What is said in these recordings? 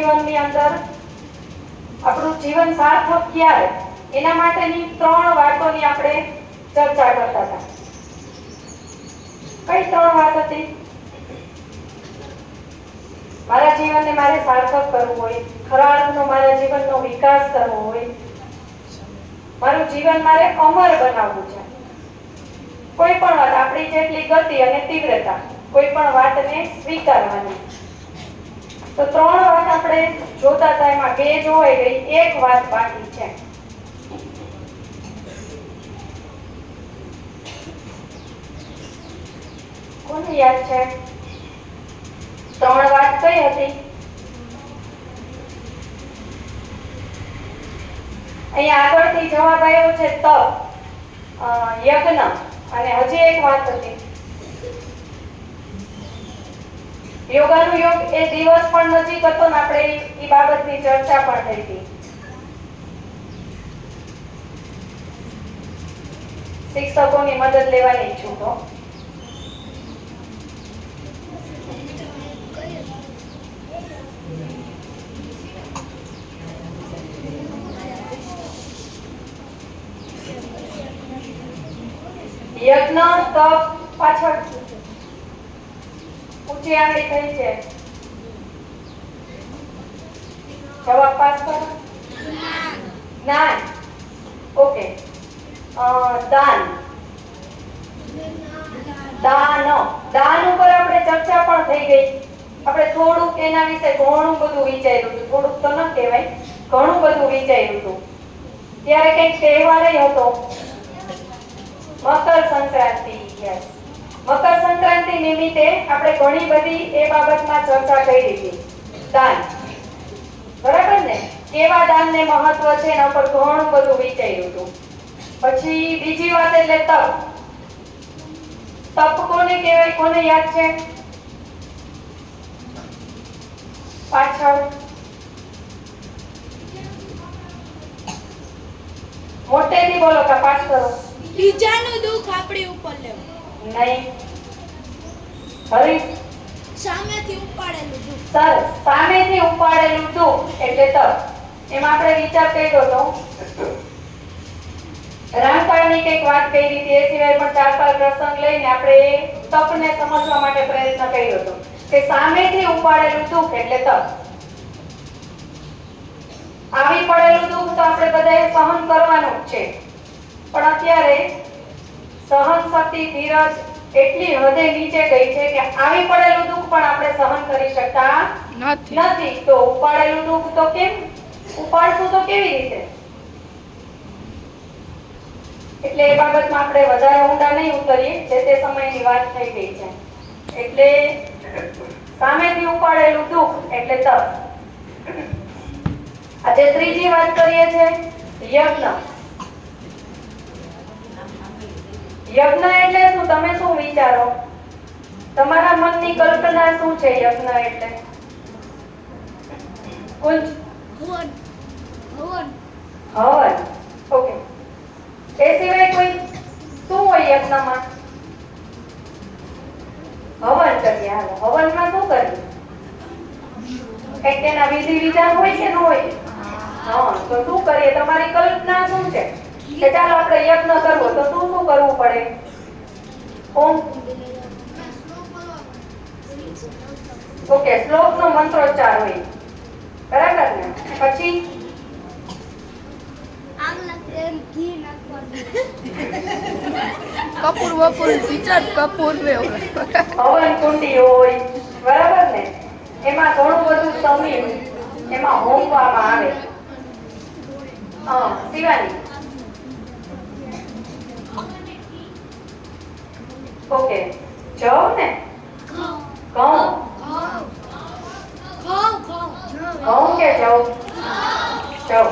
જીવનની અંદર આપણું જીવન સાર્થક ક્યારે, એના માટેની 3 વાતોની આપણે ચર્ચા કરતા હતા. કઈ 3 વાત હતી? મારા જીવનને મારે સાર્થક કરવું હોય, ખરા અર્થનો મારા જીવનનો વિકાસ કરવો હોય, મારું જીવન મારે અમર બનાવવું છે. કોઈ પણ વાત, આપણી જેટલી ગતિ અને તીવ્રતા, કોઈ પણ વાતને સ્વીકારવાની. તો 3 વાત આપણે જોતા હતા, એમાં 2 જોવાઈ ગઈ, 1 વાત બાકી છે. કોને યાદ છે? 3 વાત કઈ હતી? અહીંયા આગળથી જવાબ આવ્યો છે તપ, યજ્ઞ, અને હજી 1 વાત હતી યોગાનુયોગ. એ દિવસ પણ નજીક હતો ને આપણે એ બાબતની ચર્ચા પણ થઈ હતી. શિક્ષકોની મદદ લેવાની ઈચ્છું તો યજ્ઞ, તપ, પાછળ ઊંચી આંગળી થઈ છે. જવાબ પાસ કરો. જ્ઞાન. ઓકે. દાન. દાન ઉપર આપણે ચર્ચા પણ થઈ ગઈ. આપણે થોડુંક એના વિશે ઘણું બધું વિચાર્યું હતું. થોડુંક તો ન કહેવાય, ઘણું બધું વિચાર્યું હતું. ત્યારે કંઈક તહેવાર હતો, મકર સંક્રાંતિ. યસ, મકર સંક્રાંતિ નિમિત્તે આપણે ઘણી બધી એ બાબતમાં ચર્ચા કરી હતી. દાન, બરાબર ને? કેવા દાનને મહત્વ છે એના પર ઘણું બધું વિચાર્યું હતું. પછી બીજી વાત એટલે તપ. તપ કોને કહેવાય? કોને યાદ છે? પાછળ મોટેથી બોલો કે પાસ કરો. બીજાનું દુઃખ આપણી ઉપર લેવું. નહીં. હરીશ? સામેથી ઉપાડેલું દુઃખ. સરસ. સામેથી ઉપાડેલું દુઃખ એટલે તપ. એમાં આપણે વિચાર કર્યો હતો, રામપાળની કંઈક વાત કરી હતી. એ સિવાય પણ 4-5 પ્રસંગ લઈને આપણે તપને સમજવા માટે પ્રયત્ન કર્યો હતો કે સામેથી ઉપાડેલું દુઃખ એટલે તપ. આવી પડેલું દુઃખ તો આપણે બધાએ સહન કરવાનું જ છે, પણ અત્યારે સહન શક્તિ, ધીરજ એટલી હદે નીચે ગઈ છે કે આવી પડેલું દુઃખ પણ આપણે સહન કરી શકતા નથી. તો ઉપાડેલું દુઃખ તો કેમ ઉપાડશું? તો કેવી રીતે? એટલે એ બાબતમાં આપણે વધારે ઊંડા નહીં ઉતરીએ, જે તે સમયની વાત થઈ ગઈ છે. એટલે સામેથી ઉપાડેલું દુઃખ એટલે તપ. આજે ત્રીજી વાત કરીએ છે યજ્ઞ. યજ્ઞ એટલે શું? તમે શું વિચારો? તમારા મનની કલ્પના શું છે યજ્ઞ એટલે? કુંજ? હવન. હવન. ઓકે. એ સિવાય કોઈ શું હોય યજ્ઞમાં? હવન કરીએ. હાલો, હવનમાં શું કરીએ? કંઈક તેના વિધિ વિધાન હોય કે ન હોય? હા, તો શું કરીએ? તમારી કલ્પના શું છે કે ચાલો આપણે યજ્ઞ કરવો તો શું શું કરવું પડે? ઓમ. ઓકે, શ્લોકનો મંત્રોચ્ચાર હોય, બરાબર ને? પછી કપૂર વપૂર ટીચર કપૂર હવન કુંડી હોય, બરાબર ને? એમાં ઘણું બધું સમીર એમાં હોમવામાં આવે. શિવાની? ઓકે. જવ ને? ઘઉં. ઘઉં કે જવ? જવ.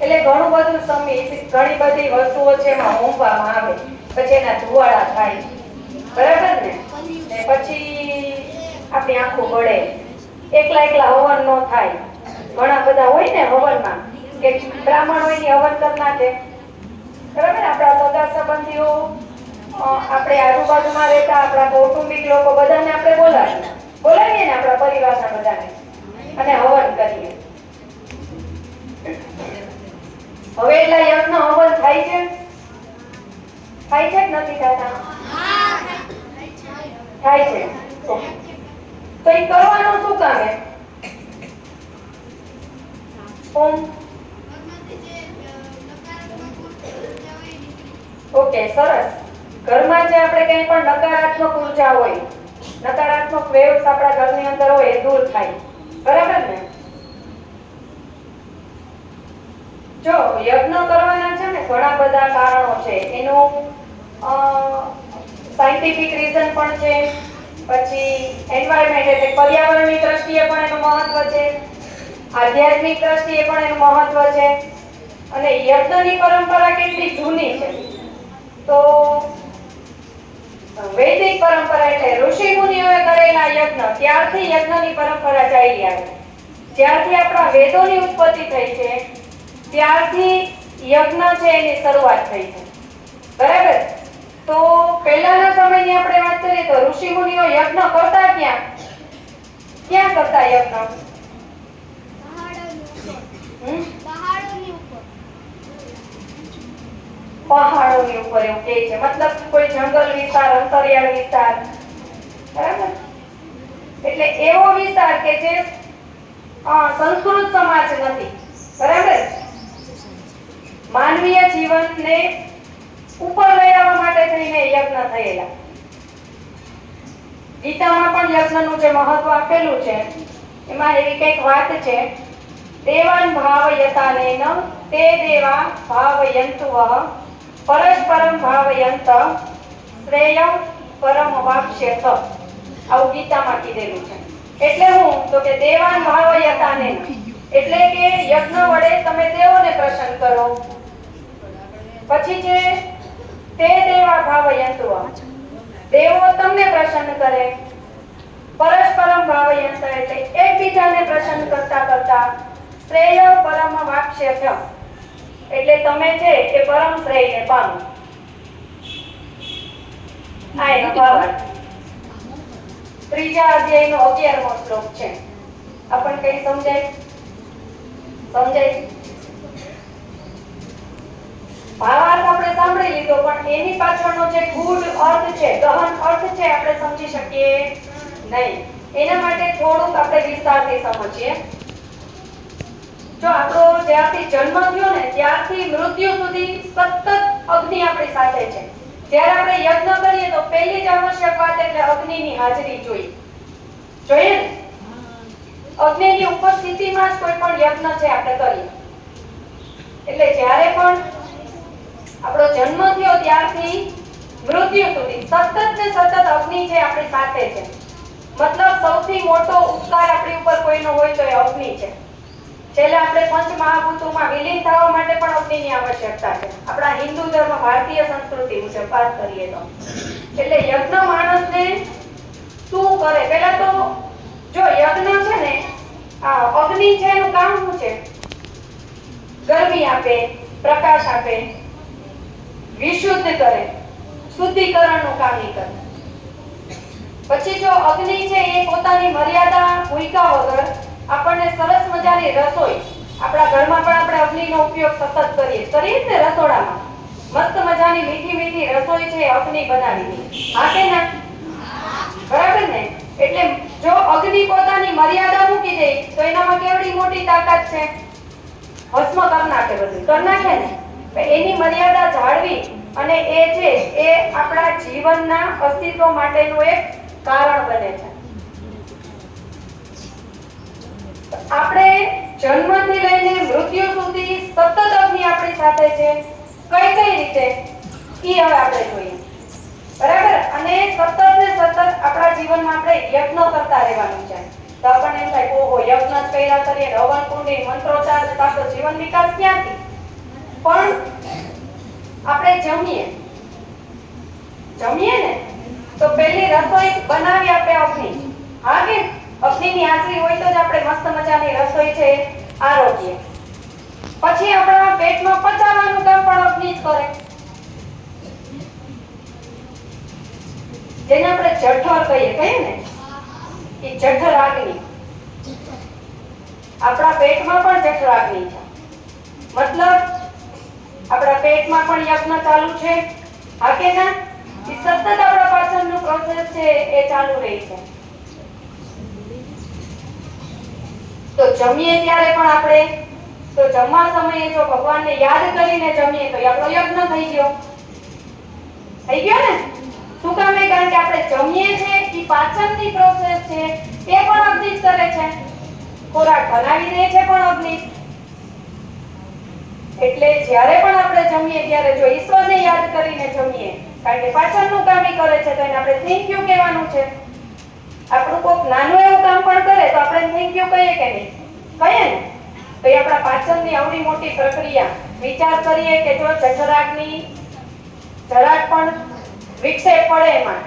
એટલે ઘણું બધું સમીર, ઘણી બધી વસ્તુઓ છે એમાં હોમવામાં આવે. પછી એના ધુવાડા થાય, બરાબર ને? પછી આપણી આંખો બળે. એકલા હવન ન થાય. ઘણા બધા હોય ને હવનમાં, કે બ્રાહ્મણ હોય ને હવન કરી નાખે, બરાબર? આપણા સગા સંબંધીઓ, આપણે આજુબાજુમાં રહેતા આપણા કૌટુંબિક લોકો બધાને આપણે બોલાવીએ ને, આપણા પરિવારના બધાને. અને હવન કરીએ. હવે એટલા યજ્ઞ હવન થાય છે? થાય છે કે નથી થતા? થાય છે. તો એ કરવાનું શું કામ? ઓકે, સરસ. ઘરમાં જે આપણે કંઈ પણ નકારાત્મક ઉર્જા હોય, નકારાત્મક વેવ્સ આપણા ઘરની અંદર હોય એ દૂર થાય. બરાબર ને? જો યજ્ઞ કરવાના છે ને ઘણા બધા કારણો છે. એનું સાયન્ટિફિક રીઝન પણ છે, પછી એન્વાયરમેન્ટ એટલે પર્યાવરણની દ્રષ્ટિએ પણ એનું મહત્વ છે, આધ્યાત્મિક દ્રષ્ટિએ પણ એનું મહત્વ છે, અને યજ્ઞની પરંપરા કેટલી જૂની છે. તો વૈદિક પરંપરા એટલે ઋષિ મુનિઓએ કરેલા યજ્ઞ, ત્યારથી યજ્ઞની પરંપરા ચાલી આવે. જ્યારથી આપણા વેદોની ઉત્પત્તિ થઈ છે ત્યારથી યજ્ઞ છે એની શરૂઆત થઈ છે. બરાબર? તો પહેલાના સમયની આપણે વાત કરીએ તો ઋષિ મુનિઓ યજ્ઞ કરતા ક્યાં કરતા યજ્ઞ? પહાડોની ઉપર એવું કહે છે. મતલબ કોઈ જંગલ વિસ્તાર, અંતરિયાળ વિસ્તાર. બરાબર? એટલે એવો વિસ્તાર કે જે સંસ્કૃત સમાજ નથી. બરાબર? માનવીય જીવનને ઉપર લઈ આવવા માટે થઈને યજ્ઞ થયેલા. ગીતામાં પણ યજ્ઞનું જે મહત્વ આપેલું છે એમાં એવી કંઈક વાત છે, દેવાન ભાવયતાનેન તે દેવા ભાવયંતુઃ પરસ્પરમ ભાવયંત શ્રેયં પરમ વાપ્સ્યથ. આવું ગીતામાં કીધેલું છે. એટલે હું તો કે દેવાન ભાવયતાનેન એટલે કે યજ્ઞ વડે તમે દેવોને પ્રસન્ન કરો. પછી છે તે દેવા ભાવયંતુઃ દેવો તમને પ્રસન્ન કરે. પરસ્પરમ ભાવયંત એટલે એકબીજાને પ્રસન્ન કરતા કરતા શ્રેય પરમ વાપ્સ્યથ એટલે તમે છે એ પરમ શ્રેયને પામો. આ એનો ભાવાર્થ. ત્રીજા અધ્યાયનો 11મો શ્લોક છે. આપણને કઈ સમજાય? ભાવાર્થ આપણે સાંભળી લીધો, પણ એની પાછળનો જે ગૂઢ અર્થ છે, ગહન અર્થ છે, આપણે સમજી શકીએ નહીં. એના માટે થોડુંક આપણે વિસ્તારથી સમજીએ. જો આપણો જ્યારથી જન્મ થયો ને ત્યારથી મૃત્યુ સુધી સતત અગ્નિ આપણી સાથે છે. જ્યારે આપણે યજ્ઞ કરીએ તો પહેલી જ આવશ્યક વાત એટલે અગ્નિની હાજરી જોઈએ ને. અગ્નિની ઉપસ્થિતિમાં જ કોઈ પણ યજ્ઞ છે આપણે કરીએ. એટલે જ્યારે પણ આપણો જન્મ થયો ત્યારથી મૃત્યુ સુધી સતત ને સતત અગ્નિ છે આપણી સાથે છે. મતલબ સૌથી મોટો ઉપકાર આપણી ઉપર કોઈનો હોય તો એ અગ્નિ છે. છેલ્લે આપણે પંચ મહાભૂતોમાં વિલીન થવા માટે પણ અગ્નિની આવશ્યકતા છે. આપણા હિન્દુ ધર્મ, ભારતીય સંસ્કૃતિ મુજબ વાત કરીએ તો. એટલે યજ્ઞ માણસને શું કરે? પહેલા તો જો યજ્ઞ છે ને, આ અગ્નિ છે એનું કામ શું છે? ગરમી આપે, પ્રકાશ આપે, વિશુદ્ધ કરે, શુદ્ધિકરણનું કામ કરે. પછી જો અગ્નિ છે એ પોતાની મર્યાદા ભૂખ્યા વગર આપણને સરસ મજાની રસોઈ, આપણા ઘરમાં પણ આપણે અગ્નિનો ઉપયોગ સતત કરીએ ને. રસોડામાં મસ્ત મજાની મીઠી મીઠી રસોઈ છે અગ્નિ બનાવી દે. હા કે ના? બરાબર ને? એટલે જો અગ્નિ પોતાની મર્યાદા મૂકી દે તો એનામાં કેવડી મોટી તાકાત છે. ભસ્મ કરી નાખે, બધું કરી નાખે ને. એની મર્યાદા જાળવી અને એ છે એ આપણા જીવનના અસ્તિત્વ માટેનું એક કારણ બને છે. આપણે જન્મથી લઈને મૃત્યુ સુધી સતત અગ્નિ આપણી સાથે છે. કઈ રીતે ઈ હવે આપણે જોઈએ. બરાબર? અને સતત ને સતત આપણા જીવનમાં આપણે યજ્ઞ કરતા રહેવાનું છે. તો આપણને એમ થાય ઓહો યજ્ઞ જ કર્યા કરીએ, હવન કુંડી, મંત્રોચ્ચાર, પાછો જીવન વિકાસ ક્યાંથી? પણ આપણે જમીએ ને તો પહેલી રસોઈ બનાવી આપે અગ્નિ. હા કે અગ્નિની હાજરી હોય તો જ આપણે મસ્ત મજાની રસોઈ છે આરોગ્ય. પછી આપણા પેટમાં પચાવવાનું કામ પણ અગ્નિ જ કરે. જેને આપણે જઠર કહીએ ને, એ જઠર અગ્નિ. આપણા પેટમાં પણ જઠરાગ્નિ છે. મતલબ આપણા પેટમાં પણ યજ્ઞ ચાલુ છે. હા કે ના? એ સતત આપણા પાચનનું પ્રોસેસ છે એ ચાલુ રહી છે. તો જમીએ ત્યારે પણ આપણે તો જમવા સમયે જો ભગવાનને યાદ કરીને જમીએ તો આપણો યજ્ઞ થઈ ગયો. થઈ ગયો ને? શું કામ? કારણ કે આપણે જમીએ છે એ પાચનની પ્રોસેસ છે એ પણ અગ્નિ જ કરે છે. ખોરાક બનાવી દે છે પણ અગ્નિ. એટલે જ્યારે પણ આપણે જમીએ ત્યારે જો ઈશ્વરને યાદ કરીને જમીએ, કારણ કે પાચનનું કામ ઈ કરે છે, તો એને આપણે થેન્ક યુ કહેવાનું છે. આપણું કોઈક નાનું એવું કામ પણ કરે તો આપણે થેન્ક યુ કહીએ કે નહીં? કહીએ ને? તો એ આપણા પાચનની આવડી મોટી પ્રક્રિયા. વિચાર કરીએ કે જો જઠરાગ્નિ જરાક પણ વિક્ષેપ પડે એમાં,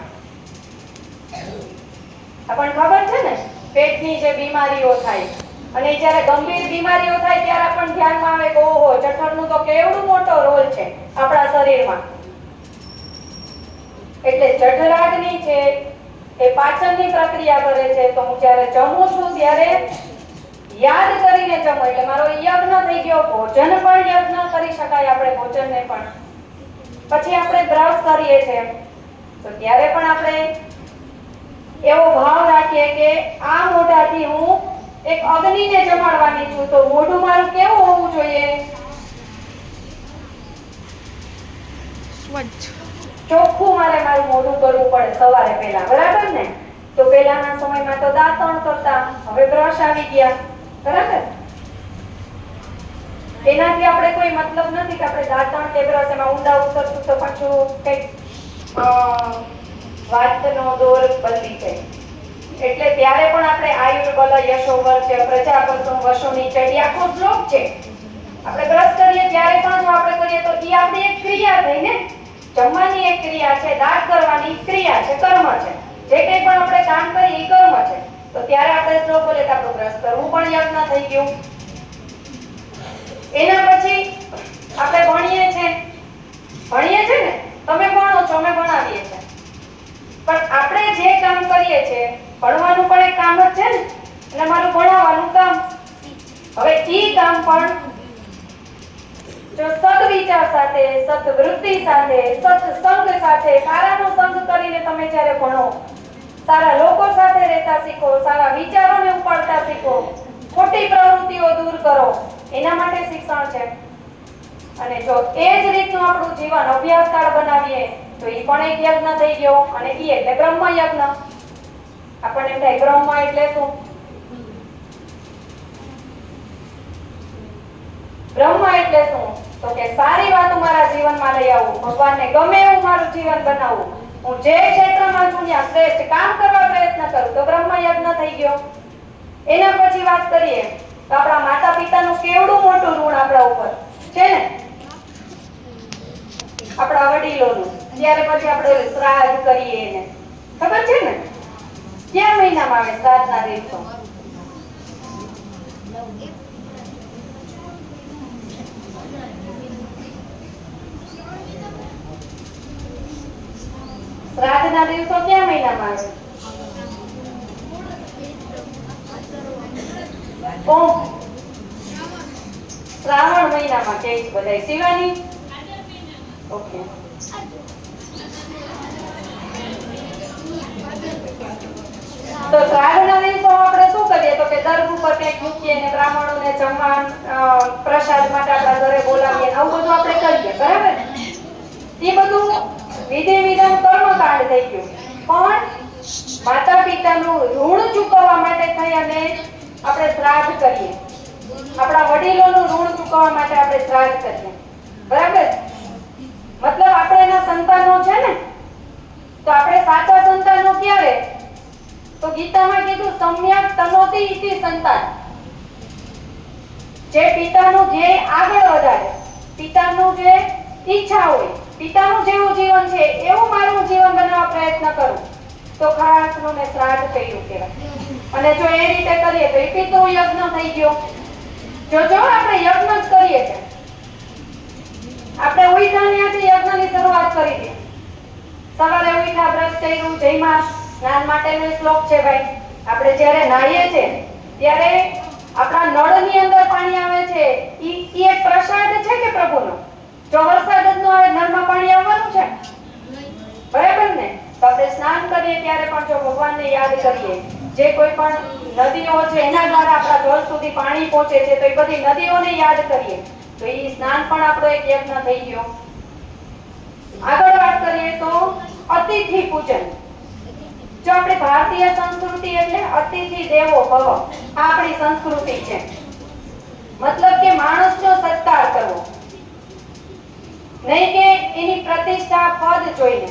આપણને ખબર છે ને પેટની જે બીમારીઓ થાય, અને જ્યારે ગંભીર બીમારીઓ થાય ત્યારે આપણને ધ્યાનમાં આવે કે ઓહો, જઠરનું તો કેવડું મોટો રોલ છે આપણા શરીરમાં. એટલે જઠરાગ્નિ છે એ પાચનની પ્રક્રિયા કરે છે. તો હું જ્યારે જમું છું ત્યારે યાદ કરીને જમો એટલે મારો યજ્ઞ થઈ ગયો. ભોજન પણ યજ્ઞ કરી શકાય આપણે ભોજનને પણ. પછી આપણે બ્રશ કરીએ છીએ તો ત્યારે પણ આપણે એવો ભાવ રાખીએ કે આ મોઢાથી હું એક અગ્નિને જમાડવાની છું. તો મોઢું મારું કેવું હોવું જોઈએ? સ્વચ્છ, ચોખ્ખું મારું મોઢું કરવું પડે સવારે પહેલા, બરાબર ને? તો પહેલાના સમયમાં તો દાંતણ કરતા, હવે બ્રશ આવી ગયા, બરાબર? એનાથી આપણે કોઈ મતલબ નથી કે આપણે દાંતણ કે બ્રશ એમાં ઊંડા ઉતરશું તો પાછું કંઈક વાતનો દોર બદલી જાય. એટલે ત્યારે પણ આપણે આયુર્બલ યશોવર છે, પ્રજાપતિનું વશોની ચડી, આખો શ્લોક છે. આપણે બ્રશ કરીએ ત્યારે પણ જો આપણે કરીએ તો એ આપણી એક ક્રિયા થઈ ને. જમવાની એક ક્રિયા છે, દાંત કરવાની ક્રિયા છે, કર્મ છે. જે કંઈ પણ આપણે કામ કરીએ એ કર્મ છે. તો ત્યારે આપણે શ્લોક બોલે તો આપણું બ્રશ કરવું પણ યજ્ઞ થઈ ગયું. એના પછી આપણે ભણીએ છે ને, તમે ભણો છો, અમે ભણાવીએ છીએ, પણ આપણે જે કામ કરીએ છીએ ભણવાનું પણ એક કામ જ છે ને, અને મારું ભણાવવાનું કામ. હવે ઈ કામ પણ જો સદવિચાર સાથે, સદવૃત્તિ સાથે, સત્સંગ સાથે, સારાનો સંગ કરીને તમે જ્યારે ભણો, સારા લોકો સાથે રહેતા શીખો, સારા વિચારોને ઉપાડતા શીખો, ખોટી પ્રવૃત્તિઓ દૂર કરો, એના માટે શિક્ષણ છે. અને જો એ જ રીતનું આપણું જીવન અભ્યાસકાળ બનાવીએ તો એ પણ એક યજ્ઞ થઈ ગયો. અને એ એટલે બ્રહ્મ યજ્ઞ. આપણને એમ થાય બ્રહ્મ એટલે શું? બ્રહ્મ એટલે શું? તો કે સારી વાતો મારા જીવનમાં લઈ આવું, ભગવાનને ગમે એવું મારું જીવન બનાવવું, હું જે ક્ષેત્રમાં છું ત્યાં શ્રેષ્ઠ કામ કરવા પ્રયત્ન કરું, તો બ્રહ્મ યજ્ઞ થઈ ગયો. એના પછી વાત કરીએ તો આપણા માતા પિતાનું કેવડું મોટું ઋણ આપણા ઉપર છે ને, આપણા વડીલોનું. ત્યારે પછી આપણે શ્રાદ્ધ કરીએ એને, ખબર છે ને? કયા મહિનામાં આવે શ્રાદ્ધના દિવસો? શ્રાદ્ધના દિવસો કયા મહિનામાં આવે? શ્રાવણ મહિનામાં કે બધાય શિવાની. ઓકે. તો શ્રાવણના દિવસો આપણે શું કરીએ તો કે દર્ભ ઉપર કંઈક મૂકીએ ને બ્રાહ્મણોને જમવા પ્રસાદ માટે આપણા ઘરે બોલાવીએ, આવું બધું આપણે કરીએ, બરાબર? એ બધું વિધિ વિધાન કર્મકાંડ થઈ ગયું. પણ માતા પિતાનું ઋણ ચૂકવવા માટે થઈ અને આપણે શ્રાદ્ધ કરીએ. આપણા વડીલોનું ઋણ ચૂકવવા માટે આપણે શ્રાદ્ધ કરીએ, બરાબર? મતલબ આપણે એના સંતાનો છે ને, તો આપણે સાચા સંતાનો ક્યારે? તો ગીતામાં કીધું સમ્યક તનોતિ ઇતિ સંતાન. જે પિતાનું ધ્યેય આગળ વધારે, પિતાનું જે ઈચ્છા હોય, પિતાનું જેવું જીવન છે એવું મારું જીવન બનાવવા પ્રયત્ન કરું, તો ખાસનું ને શ્રાદ્ધ કર્યું કહેવાય. અને જો એ રીતે કરીએ તો એ પિતૃ યજ્ઞ થઈ ગયો. જો આપણે યજ્ઞ જ કરીએ છે, આપણે ઉઠ્યા ત્યાંથી યજ્ઞની શરૂઆત કરી દે. સવારે ઉઠ્યા, બ્રશ કર્યું, જમ્યા, સ્નાન માટેનો શ્લોક છે ભાઈ. આપણે જ્યારે નાહીએ છીએ ત્યારે આપણા નળની અંદર પાણી આવે છે ઈ એક પ્રસાદ છે કે પ્રભુનો? જો વરસાદ જ ન આવે નળમાં પાણી આવવાનું છે? બરાબર ને? તો આપણે સ્નાન કરીએ ત્યારે પણ જો ભગવાનને યાદ કરીએ, જે કોઈ પણ નદીઓ છે એના દ્વારા આપણા ઘર સુધી પાણી પહોંચે છે, તો એ બધી નદીઓને યાદ કરીએ તો એ સ્નાન પણ આપણો એક યજ્ઞ થઈ ગયો. આગળ વાત કરીએ તો અતિથિ પૂજન. જો આપણી ભારતીય સંસ્કૃતિ એટલે અતિથિ દેવો ભવ, આ આપણી સંસ્કૃતિ છે. મતલબ કે માણસનો સત્કાર કરવો, નહીં કે એની પ્રતિષ્ઠા પદ જોઈને.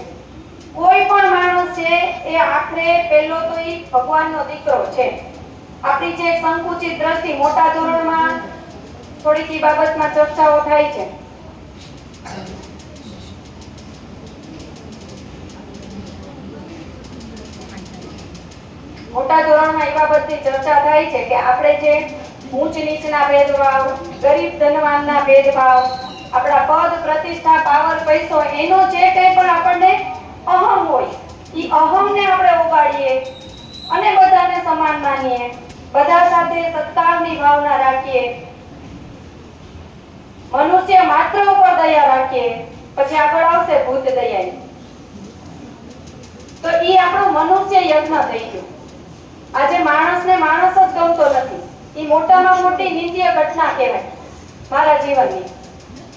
કોઈ પણ માણસ છે એ આખરે પહેલો તો એ ભગવાનનો દીકરો છે. આપણી જે સંકુચિત દ્રષ્ટિ, મોટા ધોરણમાં થોડીક ઈ બાબતમાં ચર્ચાઓ થાય છે. મોટા ધોરણમાં એ બાબતની ચર્ચા થાય છે કે આપણે જે ઊંચ નીચના ભેદભાવ, ગરીબ ધનવાનના ભેદભાવ, આપણા પદ, પ્રતિષ્ઠા, પાવર, પૈસો, એનો જે કંઈ પણ આપણને અહમ હોય, ઈ અહમને આપણે ઉગાડીએ અને બધાને સમાન માનીએ, બધા સાથે સત્કારની ભાવના રાખીએ, મનુષ્ય માત્ર ઉપર દયા રાખીએ, પછી આગળ આવશે ભૂત દયા. તો ઈ આપણો મનુષ્ય યજ્ઞ થઈ ગયો. આજે માણસને માણસ જ ગમતો નથી. ઈ મોટામાં મોટી નિત્ય ઘટના કહેવાય મારા જીવનની.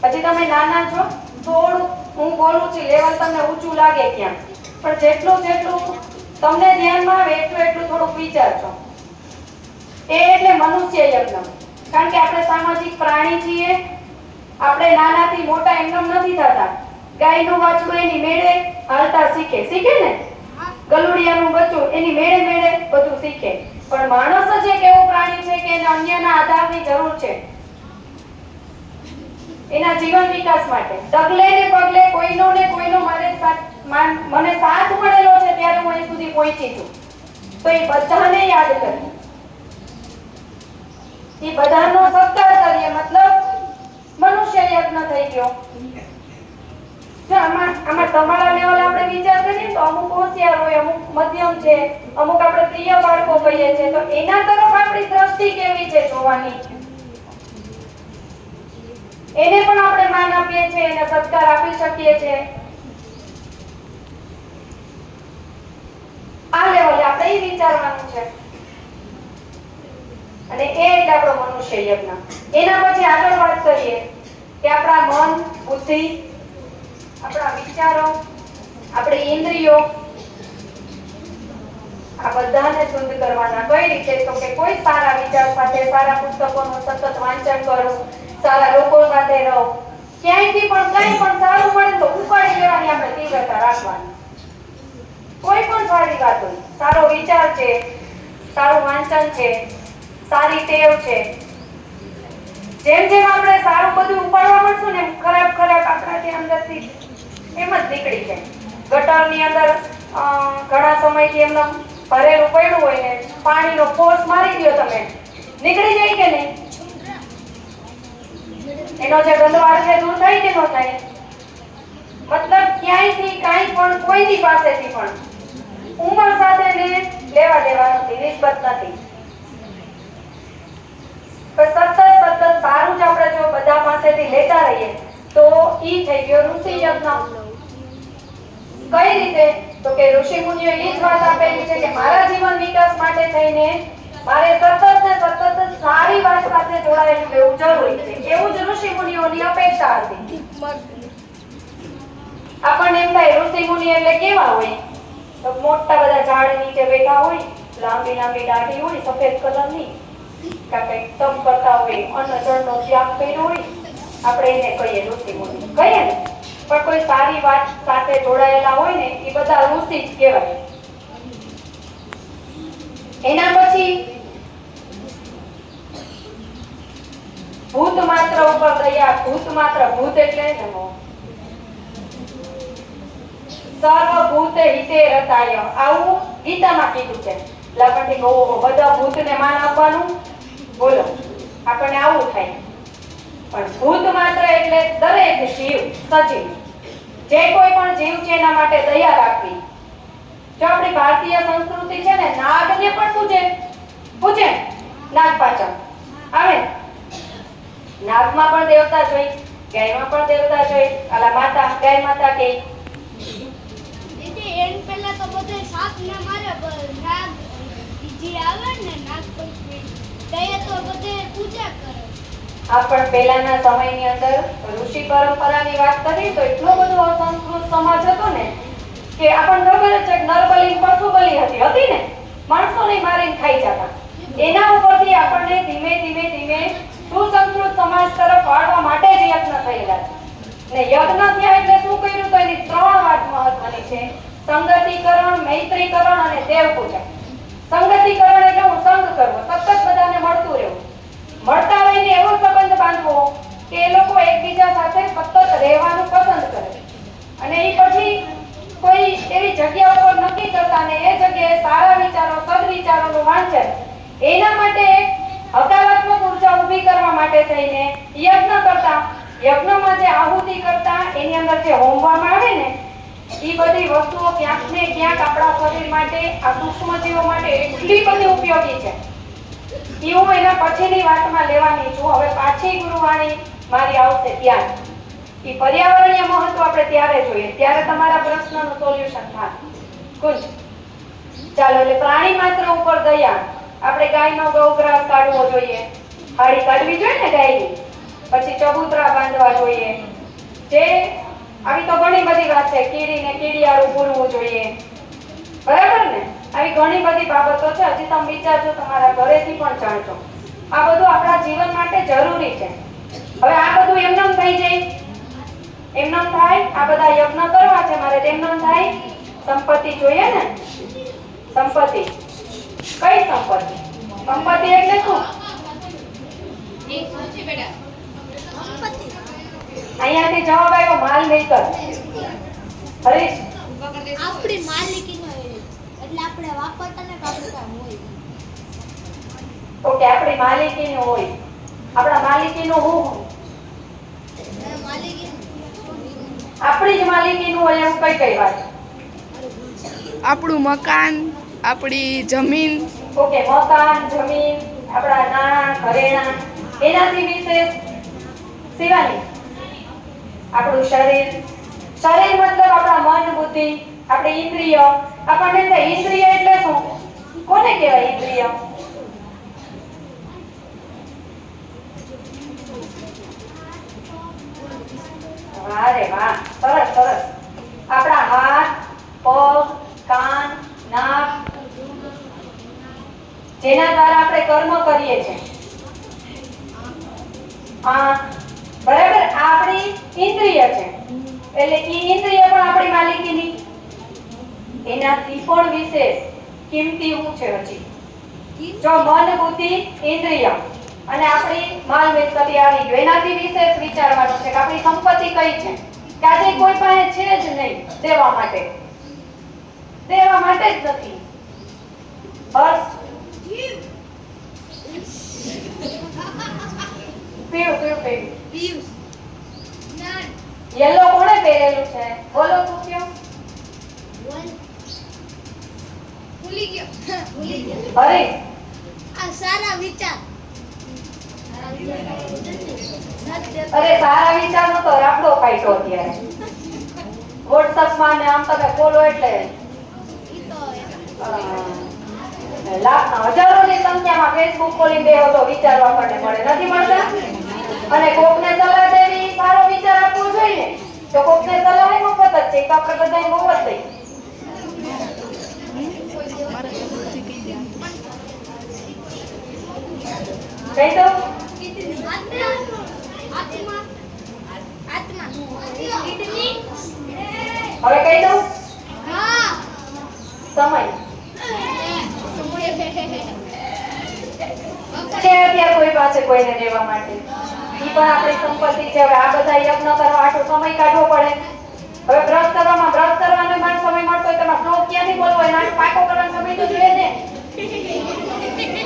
પછી તમે નાના છો, થોડું હું બોલું છું, લેવલ તમને ઊંચું લાગે ક્યાં, પણ જેટલું તમને ધ્યાનમાં આવે એટલું થોડુંક વિચારજો. એ એટલે મનુષ્ય યજ્ઞ. કારણ કે આપણે સામાજિક પ્રાણી છીએ. આપણે નાનાથી મોટા એમનેમ નથી થતા. ગાયનું વાછડું એની મેળે હાલતા શીખે ને? ગલુડિયાનું બચ્ચું એની મેળે બધું શીખે. પણ માણસ જ એક એવું પ્રાણી છે કે એને અન્યના આધારની જરૂર છે એના જીવન વિકાસ માટે. ડગલે ને પગલે કોઈનો ને કોઈનો મને સાથ મળેલો છે ત્યારે હું અહીં સુધી પહોંચી છું. તો એ બધાને યાદ કરીએ, એ બધાનો સત્કાર કરીએ, મતલબ મનુષ્ય યજ્ઞ થઈ ગયો. જો આમાં તમારા લેવલ આપણે વિચાર કરીએ તો અમુક હોશિયાર હોય, અમુક મધ્યમ છે, અમુક આપણે પ્રિય બાળકો કહીએ છીએ, તો એના તરફ આપણી દ્રષ્ટિ કેવી છે જોવાની, એને પણ આપણે માન આપીએ છીએ, એને સત્કાર આપી શકીએ છીએ. આ લેવલે આપણે એ વિચારવાનું છે. અને એ એટલે આપણો મનુષ્ય યજ્ઞ. એના પછી આગળ વાત કરીએ કે આપણા મન, બુદ્ધિ, આપણા વિચારો, આપણી ઇન્દ્રિયો, આ બધાને શુદ્ધ કરવાના. કઈ રીતે? તો કે કોઈ સારા વિચાર સાથે, સારા પુસ્તકોનું સતત વાંચન કરવું, સારા લોકો સાથે રહો, ક્યાંયથી પણ કંઈ પણ સારું મળે તો ઉપાડી લેવાની આપણે તીવ્રતા રાખવાની. કોઈ પણ સારી વાત હોય, સારો વિચાર છે, સારું વાંચન છે, સારી ટેવ છે, જેમ જેમ આપણે સારું બધું ઉપાડવા મળશું ને ખરાબ આપણાથી અંદરથી એમ જ નીકળી જાય. ગટરની અંદર ઘણા સમયથી એમને ભરેલું પડ્યું હોય ને પાણીનો ફોર્સ મારી દો તમે, નીકળી જાય કે નહીં? એનો જે ગંદવાડ છે દૂર થાય કે ન થાય? મતલબ ક્યાંયથી કાંઈ પણ કોઈની પાસેથી પણ ઉંમર સાથે લેવા દેવા નથી, નિસ્બત નથી. સતત સારું જ આપણે જો બધા પાસેથી લેતા રહીએ તો ઈ થઈ ગયો ઋષિ યજ્ઞ. કઈ રીતે? તો કે ઋષિ મુનિઓ એ જ વાત આપેલી છે કે મારા જીવન વિકાસ માટે થઈને મારે સતત સારી વાત સાથે જોડાયેલું રહેવું જરૂરી છે. એવું જ ઋષિ મુનિઓની અપેક્ષા હતી. આપણને એમ થાય ઋષિ મુનિ એટલે કેવા હોય? તો મોટા બધા ઝાડ નીચે બેઠા હોય, લાંબી દાઢી હોય, સફેદ કલરની, કાંઈક તપ કરતા હોય, અન્ન જળનો ત્યાગ કર્યો હોય, આપણે એને કહીએ ઋષિ મુનિ કહીએ ને. પણ કોઈ સારી વાત સાથે જોડાયેલા હોય ને એ બધા ઋષિ જ કહેવાય. એના પછી ભૂત માત્ર ઉપર દયા. ભૂત એટલે સર્વભૂત હિતે રતાય, આવું ગીતામાં કીધું છે. લાપણથી કહો બધા ભૂતને માન આપવાનું, બોલો આપણને આવું થાય. પણ ભૂત માત્ર એટલે દરેક જીવ, સજીવ, જે કોઈ પણ જીવ છે એના માટે દયા રાખવી. જો આપણી ભારતીય સંસ્કૃતિ છે ને નાગને પણ પૂજે નાગપાચમ, આવે. નાગમાં પણ દેવતા જોઈ, ગાયમાં પણ દેવતા જોઈ. આલા માતા, ગાય માતા કે એન પહેલા તો બધે સાપ ના મારે નાગ જે આવે ને નાગ પંચમી તે તો બધે પૂજા કરે. આ પણ પહેલાના સમયની અંદર ઋષિ પરંપરાની વાત કરીએ તો એટલો બધો અસંસ્કૃત સમાજ હતો ને કે આપણને ખબર છે કે નરબલી પશુ બલી હતી ને, માણસોને મારીને ખાઈ જતા. એના ઉપરથી આપણને ધીમે ધીમે ધીમે સુસંસ્કૃત સમાજ તરફ વાળવા માટે જ યત્ન થયેલા છે. ને યજ્ઞ થયા એટલે શું કર્યું તો એની 3 વાત મહત્વની છે: સંગતીકરણ, મૈત્રીકરણ અને દેવ પૂજા. સંગતીકરણ એટલે હું સંગ કરવો, સતત બધાને મળતું રહેવું, મળતા રહીને એવો સંબંધ બાંધવો કે એ લોકો એકબીજા સાથે સતત રહેવાનું પસંદ કરે. અને એ પછી કોઈ એવી જગ્યા ઉપર નક્કી કરતા ને એ જગ્યાએ સારા વિચારો, સદવિચારોનું વાંચન, એના માટે એક હકારાત્મક ઉર્જા ઊભી કરવા માટે થઈને યજ્ઞ કરતા. યજ્ઞમાં જે આહુતિ કરતા, એની અંદર જે હોમવામાં આવે ને એ બધી વસ્તુઓ ક્યાંક ને ક્યાંક આપણા શરીર માટે, આ સૂક્ષ્મ જીવો માટે એટલી બધી ઉપયોગી છે. એ હું એના પછીની વાતમાં લેવાની છું. હવે પાછી ગુરુવાણી મારી આવશે ત્યાં. એ પર્યાવરણીય મહત્વ આપણે ત્યારે જોઈએ, ત્યારે તમારા પ્રશ્નનું સોલ્યુશન થાય. કુલ ચાલો, એટલે પ્રાણી માત્ર ઉપર દયા. આપણે ગાયનો ગૌગ્રાસ કાઢવો જોઈએ, હાડી કાઢવી જોઈએ ને ગાયની, પછી ચબૂતરા બાંધવા જોઈએ. જે આવી તો ઘણી બધી વાત છે, કીડીને કીડિયારું પૂરવું જોઈએ, બરાબર ને? આવી ઘણી બધી બાબતો છે. હજી તમે વિચારજો, તમારા ઘરેથી પણ જાણજો. આ બધું આપણા જીવન માટે જરૂરી છે. હવે આ બધું એમનેમ થઈ જાય, એમનેમ થાય? આ બધા યજ્ઞ કરવા છે મારે, એમનેમ થાય? સંપત્તિ જોઈએ ને, સંપત્તિ. કઈ સંપત્તિ? સંપત્તિ એટલે શું? અહીંયાથી જવાબ આવ્યો માલ મિલકત. હરીશ, આપણી માલિકીનો એટલે આપણે વાપરતા ને આપણે કામ હોય. ઓકે, આપણી માલિકીનું હોય. આપણા માલિકીનું હું હોય? આપણી જ માલિકીનું હોય એવું કઈ વાત? આપણું મકાન, આપણી જમીન. ઓકે, મકાન, જમીન, આપણા નાણાં, ઘરેણાં. એનાથી વિશેષ શિવાની આપણું શરીર. શરીર મતલબ આપણા મન, બુદ્ધિ, આપણી ઇન્દ્રિય. આપણને ઇન્દ્રિય એટલે શું? કોને કહેવાય ઇન્દ્રિય? વાહ રે વાહ, સરસ સરસ. આપણા હાથ, પગ, કાન, નાક, જેના દ્વારા આપણે કર્મ કરીએ છીએ. બરાબર, આ આપણી ઇન્દ્રિય છે. એટલે ઈ ઇન્દ્રિય પણ આપણી માલિકીની. એનાથી પણ વિશેષ કિંમતી હું છે હજી. જો મન, બુદ્ધિ, ઇન્દ્રિય અને આપણી માલ મિલકત આવી ગયો, એનાથી વિશેષ વિચારવાનું છે કે આપણી સંપત્તિ કઈ છે. કે આજે કોઈ પાસે છે જ નહીં દેવા માટે, દેવા માટે જ નથી. બસ યલો કોણે પહેરેલું છે? બોલો શું કયો? ભૂલી ગયો. હરીશ, આ સારા વિચાર. અરે સારા વિચારનો તો રાફડો કાઢ્યો અત્યારે. WhatsApp માં ને આમ તમે બોલો એટલે હજારોની સંખ્યામાં ફેસબુક ખોલી બેહો તો વિચારો આપણને મળે, નથી મળતા? અને કોકને સલાહ દેવી, સારો વિચાર આપવો જોઈએ તો કોકને સલાહ એ મફત જ છે. તો આપણે બધાય મફત થઈ. કહી દઉં? હવે કહી દઉં? સમય છે અત્યારે કોઈ પાસે કોઈને દેવા માટે. ઈ પણ આપણી સંપત્તિ છે. હવે આ બધા યજ્ઞ કરવા આટલો સમય કાઢવો પડે. હવે બ્રશ કરવાનો મારો સમય મળતો હોય, તેમાં શ્લોક ક્યાંથી બોલવો હોય? નાનો પાકો કરવાનો સમય તો જોઈએ ને.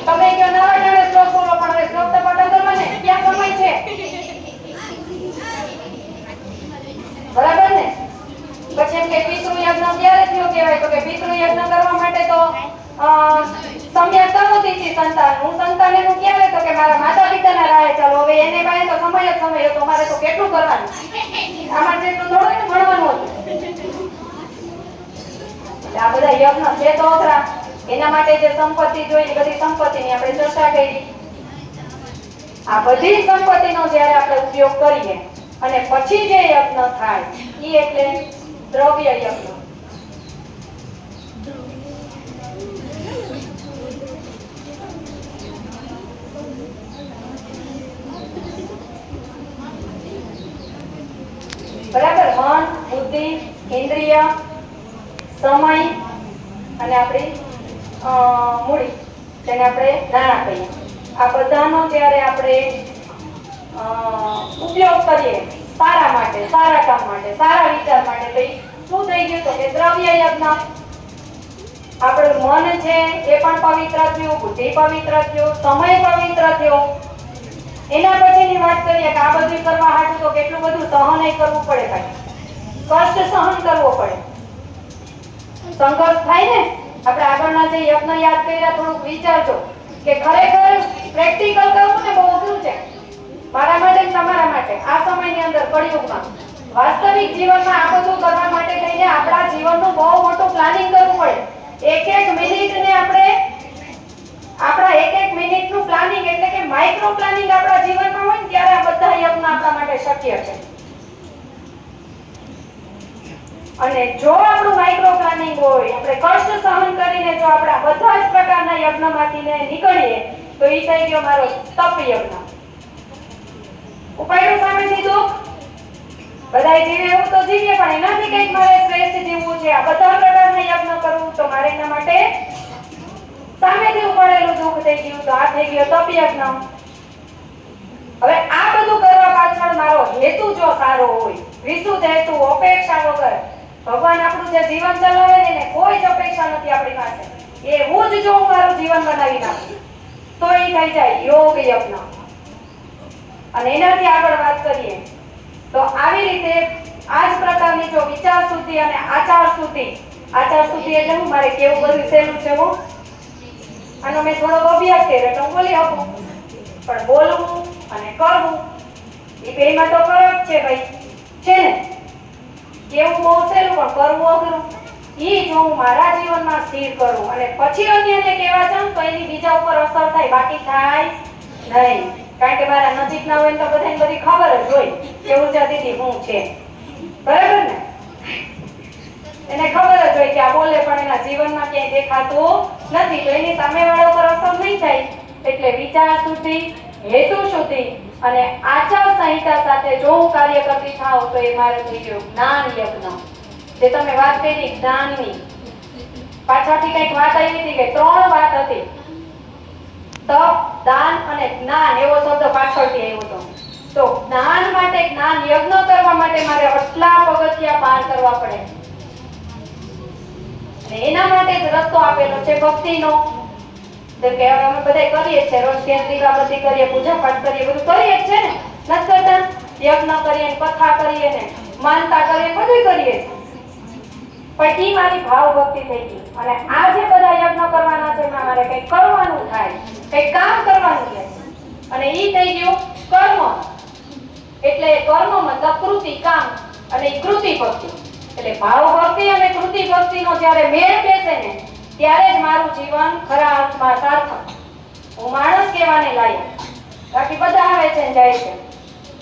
તમે કયો નવા ટાણે શ્લોક બોલો, પણ હવે શ્લોક તો પાકા કરવા ને ક્યાં સમય છે? બરાબર ને? પછી એમ કે પિતૃ યજ્ઞ ક્યારે થયો કહેવાય? તો કે પિતૃ યજ્ઞ કરવા માટે તો સમ્યક સંતાન. હું સંતાન એનું ક્યારે? તો કે મારા માતા સમય હતો, અમારે તો કેટલું કરવાનું, આમાં જેટલું થોડું ને ભણવાનું હતું. એટલે આ બધા યજ્ઞ છે તો ખરા. એના માટે જે સંપત્તિ જોઈએ બધી સંપત્તિની આપણે ચર્ચા કરી. આ બધી સંપત્તિનો જ્યારે આપણે ઉપયોગ કરીએ અને પછી જે યજ્ઞ થાય એ એટલે દ્રવ્ય યજ્ઞ. બરાબર. મન, બુદ્ધિ, ઇન્દ્રિય, સમય અને આપણી મૂડી, જેને આપણે નાણાં કહીએ, આ બધાનો જ્યારે આપણે ઉપયોગ કરીએ સારા માટે, સારા કામ માટે, સારા વિચાર માટે, તો શું થઈ ગયું તો કે દ્રવ્ય યજ્ઞ. આપણું મન છે એ પણ પવિત્ર થયું, બુદ્ધિ પવિત્ર થયું, સમય પવિત્ર થયો. એના પછીની વાત કરીએ કે આ બધું કરવા હાટું તો કેટલું બધું સહન કરવું પડે, ભાઈ કષ્ટ સહન કરવો પડે, સંઘર્ષ થાય ને. આપણે આગળના જે યજ્ઞ યાદ કર્યા થોડુંક વિચારજો કે ખરેખર પ્રેક્ટિકલ કરવું ને બહુ અઘરું છે મારા માટે ને તમારા માટે. આ સમયની અંદર કળિયુગમાં વાસ્તવિક જીવનમાં આ બધું કરવા માટે થઈને આપણા જીવનનું બહુ મોટું પ્લાનિંગ કરવું પડે. એક મિનિટને આપણે આપણા એક મિનિટનું પ્લાનિંગ એટલે કે માઇક્રો પ્લાનિંગ આપણા જીવનમાં હોય ને ત્યારે આ બધા યજ્ઞ આપણા માટે શક્ય છે. અને જો આપણું માઇક્રો પ્લાનિંગ હોય, આપણે કષ્ટ સહન કરીને જો આપણે બધા જ પ્રકારના યજ્ઞમાંથી નીકળીએ તો એ થઈ ગયો મારો તપ યજ્ઞ. ઉપાયો સામેથી દુઃખ બધાય જીવે એવું તો જીવીએ, પણ એનાથી કંઈક મારે શ્રેષ્ઠ જીવવું છે, આ બધા પ્રકારના યજ્ઞ કરવું, તો મારે એના માટે સામેથી ઉપાડેલું દુઃખ થઈ ગયું, તો આ થઈ ગયો તપ યજ્ઞ. હવે આ બધું કરવા પાછળ મારો હેતુ જો સારો હોય, વિશુદ્ધ હેતુ, અપેક્ષા વગર, ભગવાન આપણું જે જીવન ચલાવે ને એને કોઈ જ અપેક્ષા નથી આપણી પાસે, એવું જ જો હું મારું જીવન બનાવી નાખું તો એ થઈ જાય યોગ યજ્ઞ. અને એનાથી આગળ વાત કરીએ તો આવી રીતે આ જ પ્રકારની જો વિચાર શુદ્ધિ અને આચાર શુદ્ધિ એટલે હું મારે કેવું બધું સહેલું છે, હું આનો મેં થોડો અભ્યાસ કર્યો એટલે હું બોલી શકું, પણ બોલવું અને કરવું એ બેમાં તો ફરક છે ભાઈ, છે ને. કેવું બહુ સહેલું પણ કરવું અઘરું. એ જો હું મારા જીવનમાં સ્થિર કરું અને પછી અન્યને કહેવા જાઉં તો એની બીજા ઉપર અસર થાય, બાકી થાય નહીં. કારણ કે મારા નજીકના હોય તો બધાને બધી ખબર જ હોય કે ઉર્જા દીદી હું છે, બરાબર ને. એને ખબર જ હોય કે આ બોલે પણ એના જીવનમાં ક્યાંય દેખાતું નથી, તો એની સામેવાળા ઉપર અસર નહીં થાય. એટલે વિચાર શુદ્ધિ, હેતુ શુદ્ધિ અને આચાર સંહિતા સાથે જો હું કાર્ય કરતી થાઉં તો એ મારું થઈ ગયું જ્ઞાન યજ્ઞ. જે તમે વાત કરી જ્ઞાનની, પાછળથી કંઈક વાત આવી હતી કે 3 વાત હતી, તપ, દાન અને જ્ઞાન, એવો શબ્દ પાછળથી આવ્યો હતો. તો જ્ઞાન માટે, જ્ઞાન યજ્ઞ કરવા માટે મારે આટલા પગથિયા પાર કરવા પડે, અને એના માટે જ રસ્તો આપેલો છે ભક્તિનો. જેમ કે હવે અમે બધા કરીએ છીએ, રોજ દીવાબત્તી કરીએ, પૂજા પાઠ કરીએ, બધું કરીએ જ છે ને, નથી કરતા? યજ્ઞ કરીએ, કથા કરીએ ને માનતા કરીએ, બધું કરીએ છીએ. પણ ઈ મારી ભાવ ભક્તિ થઈ ગઈ. અને આ જે બધા યજ્ઞ કરવાના છે એમાં મારે કંઈક કરવાનું થાય, કંઈક કામ કરવાનું છે, અને ઈ થઈ ગયું કર્મ. એટલે કર્મ મતલબ કૃતિ, કામ, અને કૃતિ ભક્તિ. એટલે ભાવ ભક્તિ અને કૃતિ ભક્તિનો જ્યારે મેળ બેસે ને ત્યારે જ મારું જીવન ખરા અર્થમાં સાર્થક, હું માણસ કહેવાને લાયક. બાકી બધા આવે છે ને જાય છે,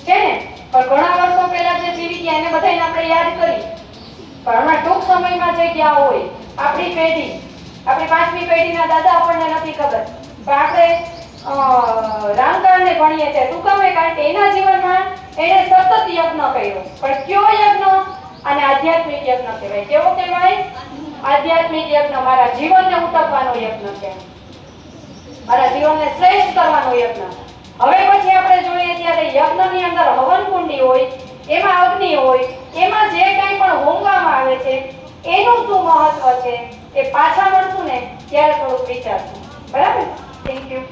છે ને. પણ ઘણા વર્ષો પહેલા જે જીવી ગયા એને બધાને આપણે યાદ કરી, પણ હમણાં ટૂંક સમયમાં જે ગયા હોય આપણી પેઢી, આપણી 5મી પેઢીના દાદા આપણને નથી ખબર, પણ આપણે રામકાળને ભણીએ છીએ. શું કામ? કારણ કે એના જીવનમાં એને સતત યજ્ઞ કર્યો. પણ કયો યજ્ઞ? અને આધ્યાત્મિક યજ્ઞ કહેવાય. કેવો કહેવાય? આધ્યાત્મિક યજ્ઞ. મારા જીવનને ઉટકવાનો યજ્ઞ છે, મારા જીવનને શ્રેષ્ઠ કરવાનો યજ્ઞ. હવે પછી આપણે જોઈએ ત્યારે યજ્ઞની અંદર હવન કુંડી હોય, એમાં અગ્નિ હોય, એમાં જે કંઈ પણ હોમવામાં આવે છે એનું શું મહત્વ છે એ પાછા મળશું ને ત્યારે થોડુંક વિચારશું. બરાબર? Thank you.